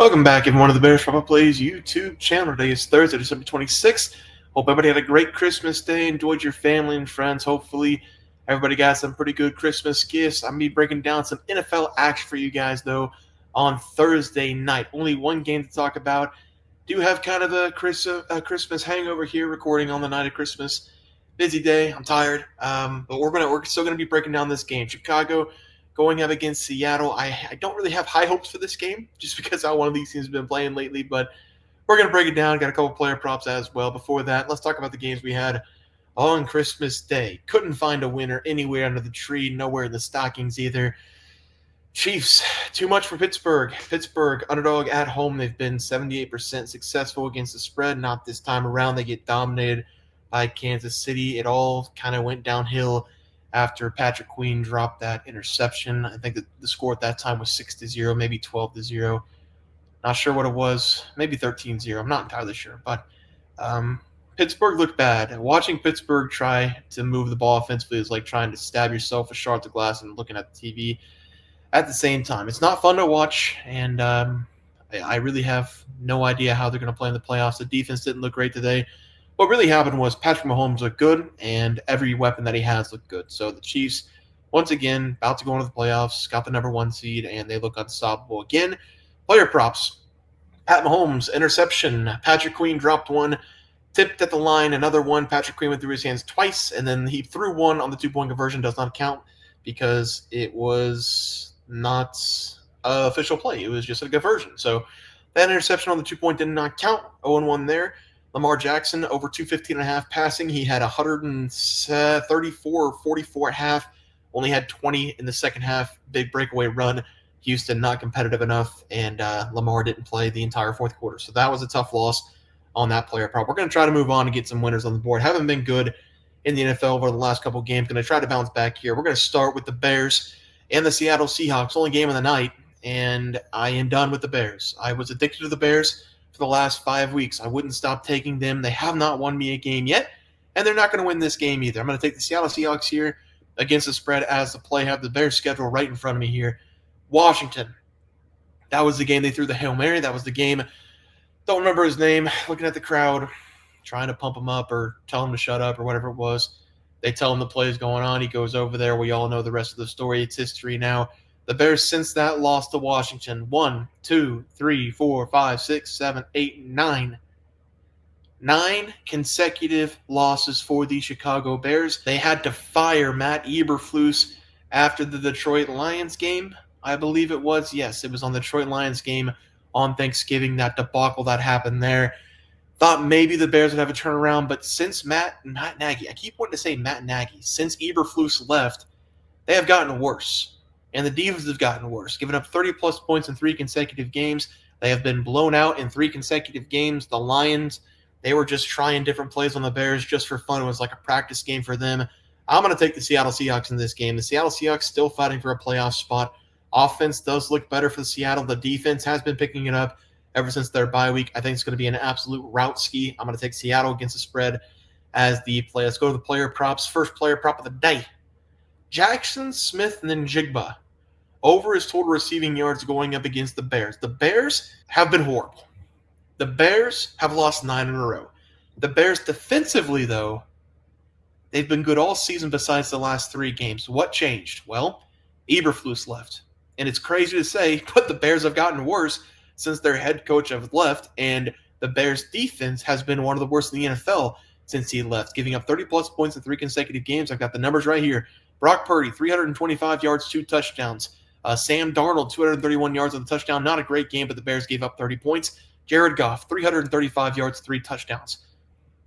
Welcome back, everyone, to the Bears Papa Plays YouTube channel. Today is Thursday, December 26th. Hope everybody had a great Christmas day, enjoyed your family and friends. Hopefully, everybody got some pretty good Christmas gifts. I'm going to be breaking down some NFL action for you guys, though, on Thursday night. Only one game to talk about. Do have kind of a Christmas hangover here, recording on the night of Christmas. Busy day. I'm tired, but we're still going to be breaking down this game. Chicago going up against Seattle. I don't really have high hopes for this game just because how one of these teams has been playing lately, but we're going to break it down. Got a couple player props as well. Before that, let's talk about the games we had on Christmas Day. Couldn't find a winner anywhere under the tree, nowhere in the stockings either. Chiefs, too much for Pittsburgh. Pittsburgh, underdog at home. They've been 78% successful against the spread. Not this time around. They get dominated by Kansas City. It all kind of went downhill after Patrick Queen dropped that interception. I think that the score at that time was 6-0, maybe 12-0. Not sure what it was. Maybe 13-0. I'm not entirely sure. But Pittsburgh looked bad. Watching Pittsburgh try to move the ball offensively is like trying to stab yourself with shards of glass and looking at the TV at the same time. It's not fun to watch, and I really have no idea how they're going to play in the playoffs. The defense didn't look great today. What really happened was Patrick Mahomes looked good, and every weapon that he has looked good. So the Chiefs, once again, about to go into the playoffs, got the number 1 seed, and they look unstoppable again. Player props. Pat Mahomes, interception. Patrick Queen dropped one, tipped at the line, another one. Patrick Queen went through his hands twice, and then he threw one on the 2-point conversion. Does not count because it was not an official play. It was just a conversion. So that interception on the 2-point did not count. 0-1 there. Lamar Jackson, over 215.5 passing. He had 134 or 44 at half. Only had 20 in the second half. Big breakaway run. Houston not competitive enough, and Lamar didn't play the entire fourth quarter. So that was a tough loss on that player prop. We're going to try to move on and get some winners on the board. Haven't been good in the NFL over the last couple of games. Going to try to bounce back here. We're going to start with the Bears and the Seattle Seahawks. Only game of the night, and I am done with the Bears. I was addicted to the Bears for the last 5 weeks. I wouldn't stop taking them. They have not won me a game yet, and they're not going to win this game either. I'm going to take the Seattle Seahawks here against the spread as the play. I have the Bears schedule right in front of me here. Washington. That was the game they threw the Hail Mary. That was the game. Don't remember his name. Looking at the crowd, trying to pump him up or tell him to shut up or whatever it was. They tell him the play is going on. He goes over there. We all know the rest of the story. It's history now. The Bears, since that loss to Washington, 1, 2, 3, 4, 5, 6, 7, 8, 9. 9 consecutive losses for the Chicago Bears. They had to fire Matt Eberflus after the Detroit Lions game. I believe it was. Yes, it was on the Detroit Lions game on Thanksgiving, that debacle that happened there. Thought maybe the Bears would have a turnaround, but since Matt Nagy, I keep wanting to say Matt Nagy, since Eberflus left, they have gotten worse. And the defense have gotten worse, giving up 30-plus points in 3 consecutive games. They have been blown out in 3 consecutive games. The Lions, they were just trying different plays on the Bears just for fun. It was like a practice game for them. I'm going to take the Seattle Seahawks in this game. The Seattle Seahawks still fighting for a playoff spot. Offense does look better for the Seattle. The defense has been picking it up ever since their bye week. I think it's going to be an absolute rout ski. I'm going to take Seattle against the spread as the play. Let's go to the player props. First player prop of the day. Jackson Smith and then Jigba over his total receiving yards going up against the Bears. The Bears have been horrible. The Bears have lost 9 in a row. The Bears defensively, though, they've been good all season besides the last 3 games. What changed? Well, Eberflus left. And it's crazy to say, but the Bears have gotten worse since their head coach has left, and the Bears' defense has been one of the worst in the NFL since he left, giving up 30-plus points in 3 consecutive games. I've got the numbers right here. Brock Purdy, 325 yards, 2 touchdowns. Sam Darnold, 231 yards on the touchdown. Not a great game, but the Bears gave up 30 points. Jared Goff, 335 yards, 3 touchdowns.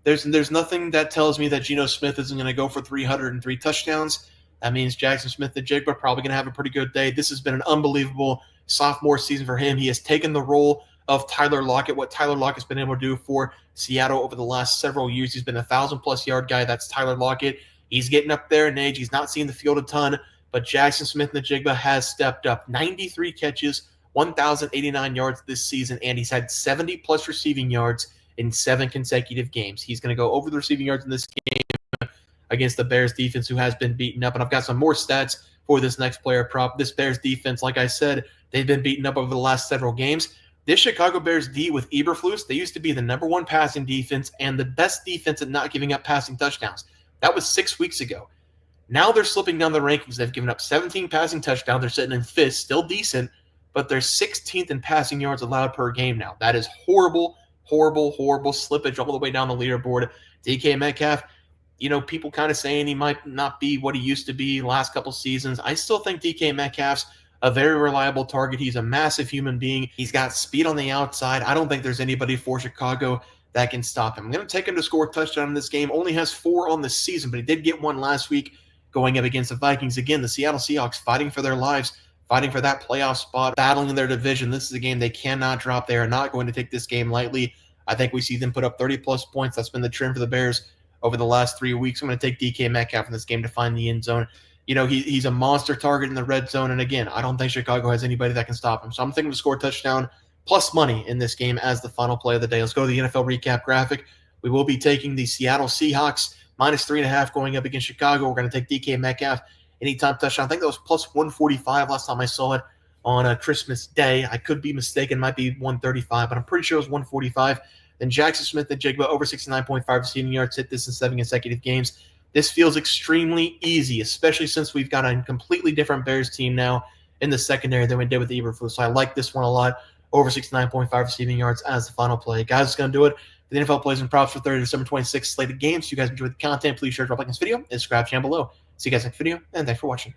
There's nothing that tells me that Geno Smith isn't going to go for 303 touchdowns. That means Jackson Smith and Jigba are probably going to have a pretty good day. This has been an unbelievable sophomore season for him. He has taken the role of Tyler Lockett, what Tyler Lockett's been able to do for Seattle over the last several years. He's been a 1,000-plus yard guy. That's Tyler Lockett. He's getting up there in age. He's not seeing the field a ton, but Jackson Smith and Jigba has stepped up. 93 catches, 1,089 yards this season, and he's had 70-plus receiving yards in 7 consecutive games. He's going to go over the receiving yards in this game against the Bears defense, who has been beaten up. And I've got some more stats for this next player prop. This Bears defense, like I said, they've been beaten up over the last several games. This Chicago Bears D with Eberflus, they used to be the #1 passing defense and the best defense at not giving up passing touchdowns. That was 6 weeks ago. Now they're slipping down the rankings. They've given up 17 passing touchdowns. They're sitting in 5th, still decent, but they're 16th in passing yards allowed per game now. That is horrible, horrible, horrible slippage all the way down the leaderboard. DK Metcalf, people kind of saying he might not be what he used to be last couple seasons. I still think DK Metcalf's a very reliable target. He's a massive human being. He's got speed on the outside. I don't think there's anybody for Chicago that can stop him. I'm going to take him to score a touchdown in this game. Only has 4 on the season, but he did get one last week going up against the Vikings. Again, the Seattle Seahawks fighting for their lives, fighting for that playoff spot, battling in their division. This is a game they cannot drop. They are not going to take this game lightly. I think we see them put up 30-plus points. That's been the trend for the Bears over the last 3 weeks. I'm going to take DK Metcalf in this game to find the end zone. He's a monster target in the red zone. And again, I don't think Chicago has anybody that can stop him. So I'm thinking to score a touchdown plus money in this game as the final play of the day. Let's go to the NFL recap graphic. We will be taking the Seattle Seahawks -3.5 going up against Chicago. We're going to take DK Metcalf anytime touchdown. I think that was plus 145 last time I saw it on a Christmas Day. I could be mistaken. It might be 135, but I'm pretty sure it was 145. Then Jackson Smith and Jigba over 69.5 receiving yards, hit this in 7 consecutive games. This feels extremely easy, especially since we've got a completely different Bears team now in the secondary than we did with the Eberflus. So I like this one a lot. Over 69.5 receiving yards as the final play. Guys, it's going to do it for the NFL plays and props for Thursday, December 26th slated games. If you guys enjoyed the content, please share, drop a like on this video, and subscribe channel below. See you guys next video, and thanks for watching.